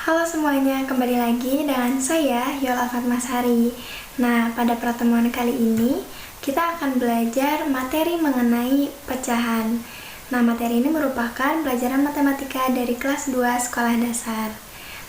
Halo semuanya, kembali lagi dengan saya Yola Fatmasari. Nah, pada pertemuan kali ini kita akan belajar materi mengenai pecahan. Nah, materi ini merupakan pelajaran matematika dari kelas 2 sekolah dasar.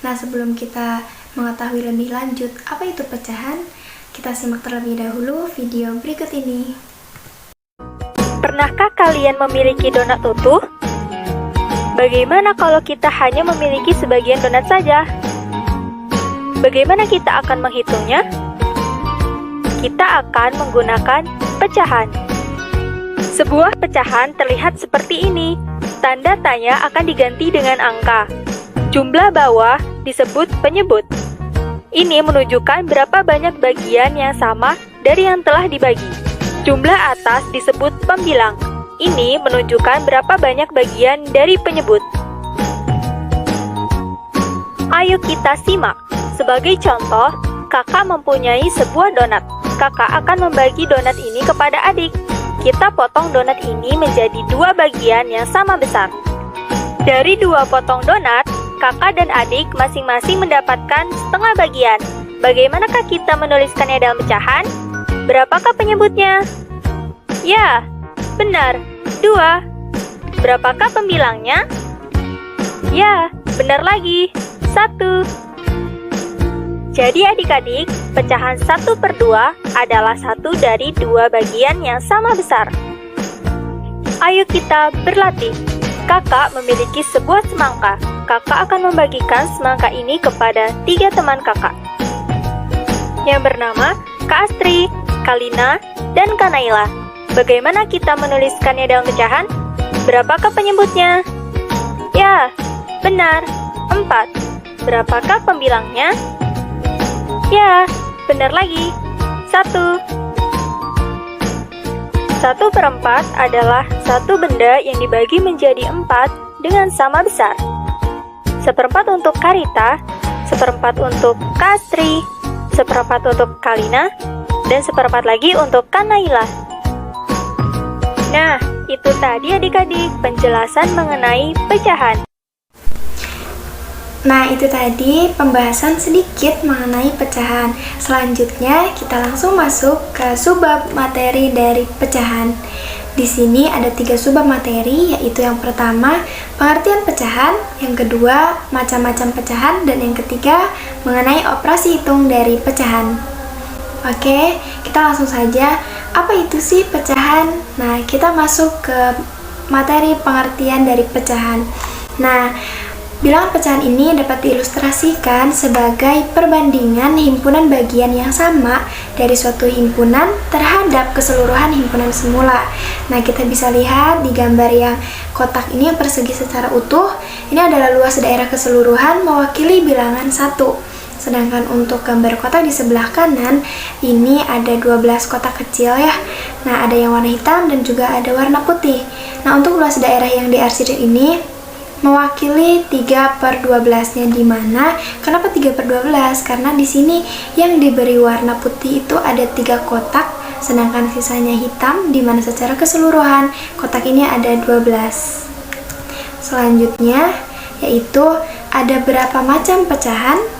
Nah, sebelum kita mengetahui lebih lanjut apa itu pecahan, kita simak terlebih dahulu video berikut ini. Pernahkah kalian memiliki donat utuh? Bagaimana kalau kita hanya memiliki sebagian donat saja? Bagaimana kita akan menghitungnya? Kita akan menggunakan pecahan. Sebuah pecahan terlihat seperti ini. Tanda tanya akan diganti dengan angka. Jumlah bawah disebut penyebut. Ini menunjukkan berapa banyak bagian yang sama dari yang telah dibagi. Jumlah atas disebut pembilang. Ini menunjukkan berapa banyak bagian dari penyebut. Ayo kita simak. Sebagai contoh, kakak mempunyai sebuah donat. Kakak akan membagi donat ini kepada adik. Kita potong donat ini menjadi dua bagian yang sama besar. Dari dua potong donat, kakak dan adik masing-masing mendapatkan setengah bagian. Bagaimanakah kita menuliskannya dalam pecahan? Berapakah penyebutnya? Ya, benar, 2. Berapakah pembilangnya? Ya, benar lagi, 1. Jadi adik-adik, pecahan 1/2 adalah satu dari dua bagian yang sama besar. Ayo kita berlatih. Kakak memiliki sebuah semangka. Kakak akan membagikan semangka ini kepada 3 teman kakak, yang bernama Kak Astri, Kalina, dan Kak Naila. Bagaimana kita menuliskannya dalam pecahan? Berapakah penyebutnya? Ya, benar, 4. Berapakah pembilangnya? Ya, benar lagi, 1. 1/4 adalah satu benda yang dibagi menjadi 4 dengan sama besar. 1/4 untuk Karita, 1/4 untuk Kak Astri, 1/4 untuk Kalina, dan 1/4 lagi untuk Kak Naila. Nah, itu tadi adik-adik penjelasan mengenai pecahan. Nah, itu tadi pembahasan sedikit mengenai pecahan. Selanjutnya, kita langsung masuk ke subbab materi dari pecahan. Di sini ada 3 subbab materi, yaitu yang pertama, pengertian pecahan, yang kedua, macam-macam pecahan, dan yang ketiga, mengenai operasi hitung dari pecahan. Oke, kita langsung saja. Apa itu sih pecahan? Nah, kita masuk ke materi pengertian dari pecahan. Nah, bilangan pecahan ini dapat diilustrasikan sebagai perbandingan himpunan bagian yang sama dari suatu himpunan terhadap keseluruhan himpunan semula. Nah, kita bisa lihat di gambar yang kotak ini yang persegi secara utuh. Ini adalah luas daerah keseluruhan mewakili bilangan 1. Sedangkan untuk gambar kotak di sebelah kanan, ini ada 12 kotak kecil ya. Nah, ada yang warna hitam dan juga ada warna putih. Nah, untuk luas daerah yang diarsir ini mewakili 3/12-nya di mana? Kenapa 3/12? Karena di sini yang diberi warna putih itu ada 3 kotak, sedangkan sisanya hitam di mana secara keseluruhan kotak ini ada 12. Selanjutnya yaitu ada berapa macam pecahan?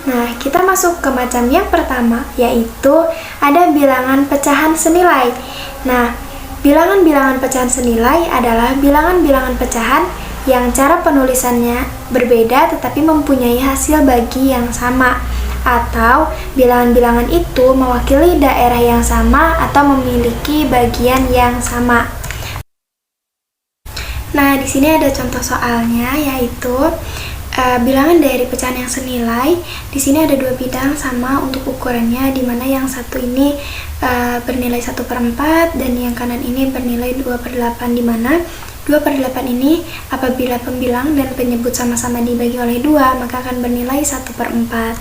Nah, kita masuk ke macam yang pertama, yaitu ada bilangan pecahan senilai. Nah, bilangan-bilangan pecahan senilai adalah bilangan-bilangan pecahan yang cara penulisannya berbeda tetapi mempunyai hasil bagi yang sama, atau bilangan-bilangan itu mewakili daerah yang sama atau memiliki bagian yang sama. Nah, di sini ada contoh soalnya, yaitu bilangan dari pecahan yang senilai. Di sini ada 2 bidang sama untuk ukurannya, di mana yang satu ini bernilai 1/4 dan yang kanan ini bernilai 2/8, di mana 2/8 ini apabila pembilang dan penyebut sama-sama dibagi oleh 2, maka akan bernilai 1/4.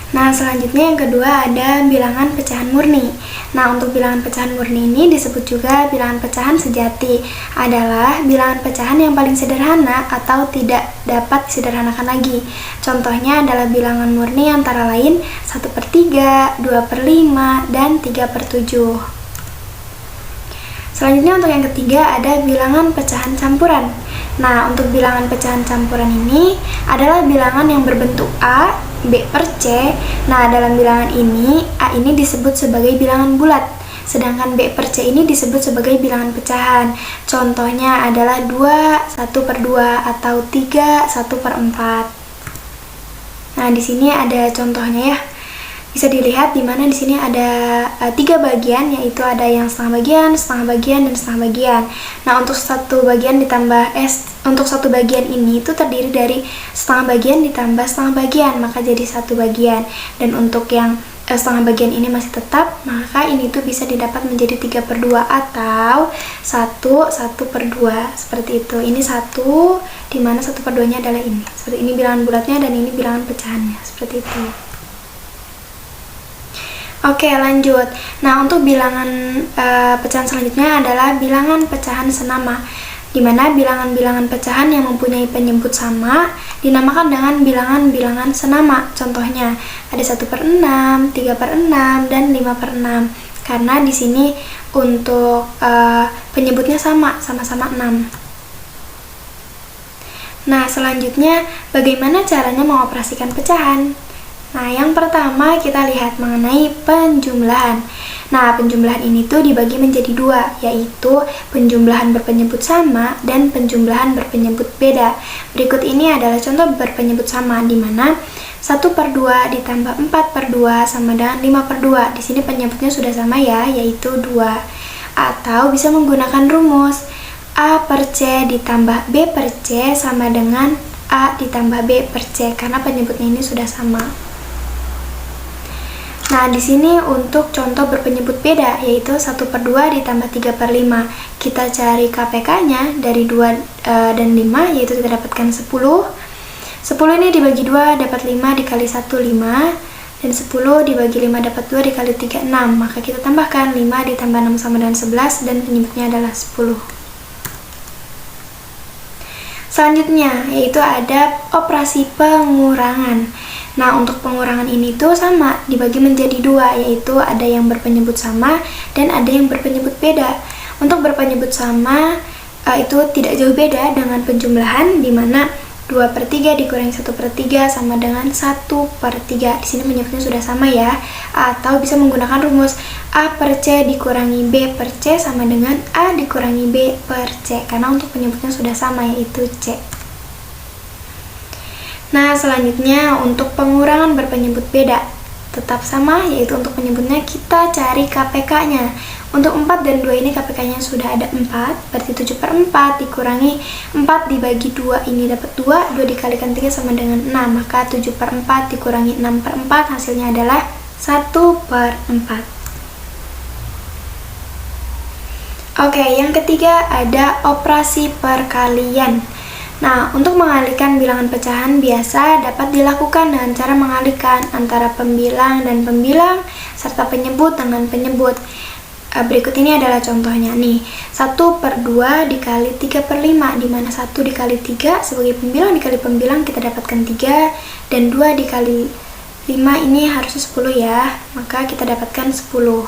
Nah, selanjutnya yang kedua ada bilangan pecahan murni. Nah, untuk bilangan pecahan murni ini disebut juga bilangan pecahan sejati. Adalah bilangan pecahan yang paling sederhana atau tidak dapat disederhanakan lagi. Contohnya adalah bilangan murni antara lain 1/3, 2/5, dan 3/7. Selanjutnya untuk yang ketiga ada bilangan pecahan campuran. Nah, untuk bilangan pecahan campuran ini adalah bilangan yang berbentuk A, B per C. Nah, dalam bilangan ini, A ini disebut sebagai bilangan bulat, sedangkan B per C ini disebut sebagai bilangan pecahan. Contohnya adalah 2, 1 per 2, atau 3, 1 per 4. Nah, di sini ada contohnya ya. Bisa dilihat di mana di sini ada 3 bagian, yaitu ada yang setengah bagian, dan setengah bagian. Nah, untuk satu bagian untuk satu bagian ini itu terdiri dari setengah bagian ditambah setengah bagian, maka jadi satu bagian. Dan untuk yang setengah bagian ini masih tetap, maka ini tuh bisa didapat menjadi 3 per 2 atau 1 per 2, seperti itu. Ini 1, dimana 1 per 2 nya adalah ini. Seperti ini bilangan bulatnya dan ini bilangan pecahannya, seperti itu. Oke, lanjut. Nah, untuk bilangan pecahan selanjutnya adalah bilangan pecahan senama, di mana bilangan-bilangan pecahan yang mempunyai penyebut sama dinamakan dengan bilangan-bilangan senama. Contohnya ada 1 per 6, 3 per 6, dan 5 per 6. Karena di sini untuk penyebutnya sama-sama 6. Nah, selanjutnya bagaimana caranya mengoperasikan pecahan? Nah, yang pertama kita lihat mengenai penjumlahan. Nah, penjumlahan ini tuh dibagi menjadi 2, yaitu penjumlahan berpenyebut sama dan penjumlahan berpenyebut beda. Berikut ini adalah contoh berpenyebut sama, di mana 1 per 2 ditambah 4 per 2 sama dengan 5 per 2. Di sini penyebutnya sudah sama ya, yaitu 2. Atau bisa menggunakan rumus A per C ditambah B per C sama dengan A ditambah B per C, karena penyebutnya ini sudah sama. Nah, di sini untuk contoh berpenyebut beda, yaitu 1 per 2 ditambah 3 per 5. Kita cari KPK-nya dari 2 dan 5, yaitu kita dapatkan 10. 10 ini dibagi 2 dapat 5 dikali 1, 5. Dan 10 dibagi 5 dapat 2 dikali 3, 6. Maka kita tambahkan 5 ditambah 6 sama dengan 11, dan penyebutnya adalah 10. Selanjutnya, yaitu ada operasi pengurangan. Nah, untuk pengurangan ini tuh sama, dibagi menjadi 2, yaitu ada yang berpenyebut sama dan ada yang berpenyebut beda. Untuk berpenyebut sama itu tidak jauh beda dengan penjumlahan, di mana 2 per 3 dikurangi 1 per 3 sama dengan 1 per 3. Di sini penyebutnya sudah sama ya. Atau bisa menggunakan rumus A per C dikurangi B per C sama dengan A dikurangi B per C, karena untuk penyebutnya sudah sama, yaitu C. Nah, selanjutnya untuk pengurangan berpenyebut beda tetap sama, yaitu untuk penyebutnya kita cari KPK-nya. Untuk 4 dan 2 ini KPK-nya sudah ada 4, berarti 7 per 4 dikurangi 4 dibagi 2 ini dapat 2, 2 dikalikan 3 sama dengan 6, maka 7 per 4 dikurangi 6 per 4 hasilnya adalah 1 per 4. Oke, yang ketiga ada operasi perkalian. Nah, untuk mengalihkan bilangan pecahan biasa dapat dilakukan dengan cara mengalihkan antara pembilang dan pembilang serta penyebut dengan penyebut. Berikut ini adalah contohnya nih. 1 per 2 dikali 3 per 5, di mana 1 dikali 3 sebagai pembilang dikali pembilang kita dapatkan 3, dan 2 dikali 5 ini harusnya 10 ya, maka kita dapatkan 10.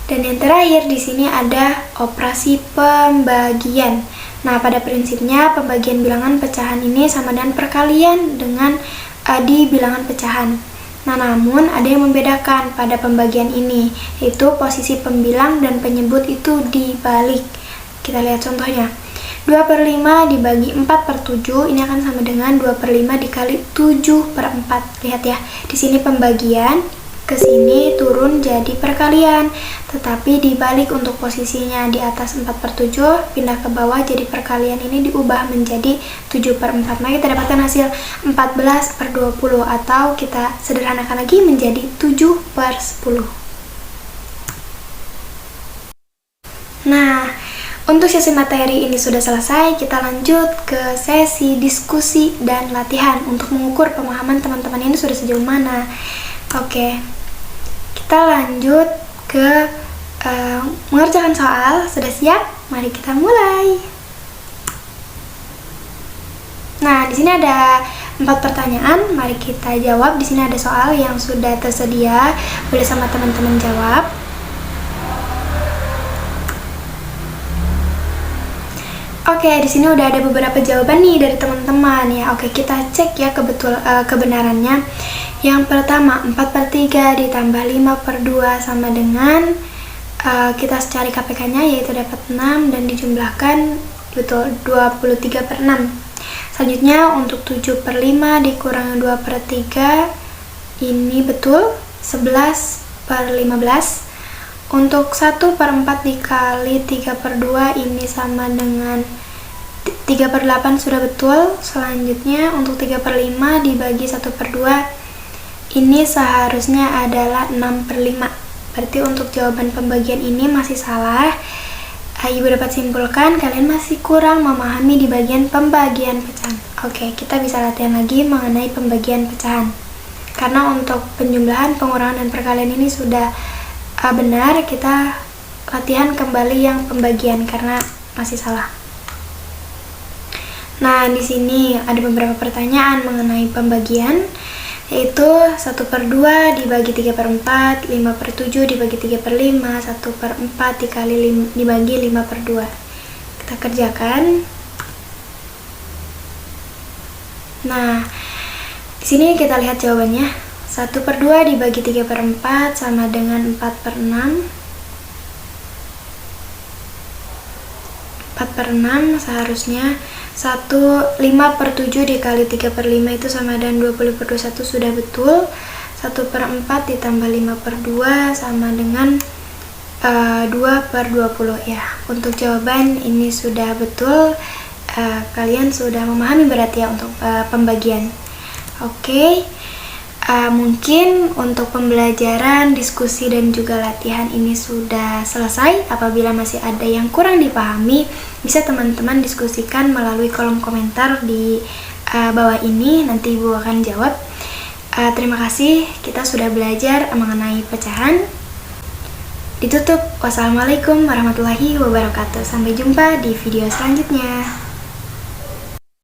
Dan yang terakhir di sini ada operasi pembagian. Nah, pada prinsipnya pembagian bilangan pecahan ini sama dengan perkalian dengan di bilangan pecahan. Nah, namun ada yang membedakan pada pembagian ini, yaitu posisi pembilang dan penyebut itu dibalik. Kita lihat contohnya. 2 per 5 dibagi 4 per 7, ini akan sama dengan 2 per 5 dikali 7 per 4. Lihat ya, di sini pembagian, ke sini turun jadi perkalian, tetapi dibalik untuk posisinya di atas 4 per 7 pindah ke bawah, jadi perkalian ini diubah menjadi 7 per 4, maka kita dapatkan hasil 14 per 20, atau kita sederhanakan lagi menjadi 7 per 10. Nah, untuk sesi materi ini sudah selesai, kita lanjut ke sesi diskusi dan latihan untuk mengukur pemahaman teman-teman ini sudah sejauh mana. Oke, kita lanjut ke mengerjakan soal. Sudah siap? Mari kita mulai. Nah, di sini ada 4 pertanyaan. Mari kita jawab. Di sini ada soal yang sudah tersedia. Boleh sama teman-teman jawab. Oke, di sini udah ada beberapa jawaban nih dari teman-teman ya. Oke, kita cek ya kebenarannya. Yang pertama, 4/3 ditambah 5/2 sama dengan kita cari KPK-nya, yaitu dapat 6 dan dijumlahkan betul 23/6. Selanjutnya untuk 7/5 dikurangi 2/3 ini betul 11/15. Untuk 1/4 dikali 3/2 ini sama dengan 3/8 sudah betul. Selanjutnya untuk 3/5 dibagi 1/2 ini seharusnya adalah 6/5. Berarti untuk jawaban pembagian ini masih salah. Ibu dapat simpulkan kalian masih kurang memahami di bagian pembagian pecahan. Oke, kita bisa latihan lagi mengenai pembagian pecahan. Karena untuk penjumlahan, pengurangan, dan perkalian ini sudah benar, kita latihan kembali yang pembagian karena masih salah. Nah, di sini ada beberapa pertanyaan mengenai pembagian, yaitu 1/2 dibagi 3/4, 5/7 dibagi 3/5, 1/4 dibagi 5/2. Kita kerjakan. Nah, di sini kita lihat jawabannya. 1/2 dibagi 3/4 sama dengan 4/6. 4/6 seharusnya 5/7 dikali 3/5 itu sama dengan 20/21 sudah betul. 1/4 ditambah 5/2 sama dengan 2/20 ya. Untuk jawaban ini sudah betul. Kalian sudah memahami berarti ya untuk pembagian. Oke. Mungkin untuk pembelajaran, diskusi, dan juga latihan ini sudah selesai. Apabila masih ada yang kurang dipahami, bisa teman-teman diskusikan melalui kolom komentar di bawah ini. Nanti Ibu akan jawab. Terima kasih, kita sudah belajar mengenai pecahan. Ditutup. Wassalamualaikum warahmatullahi wabarakatuh. Sampai jumpa di video selanjutnya.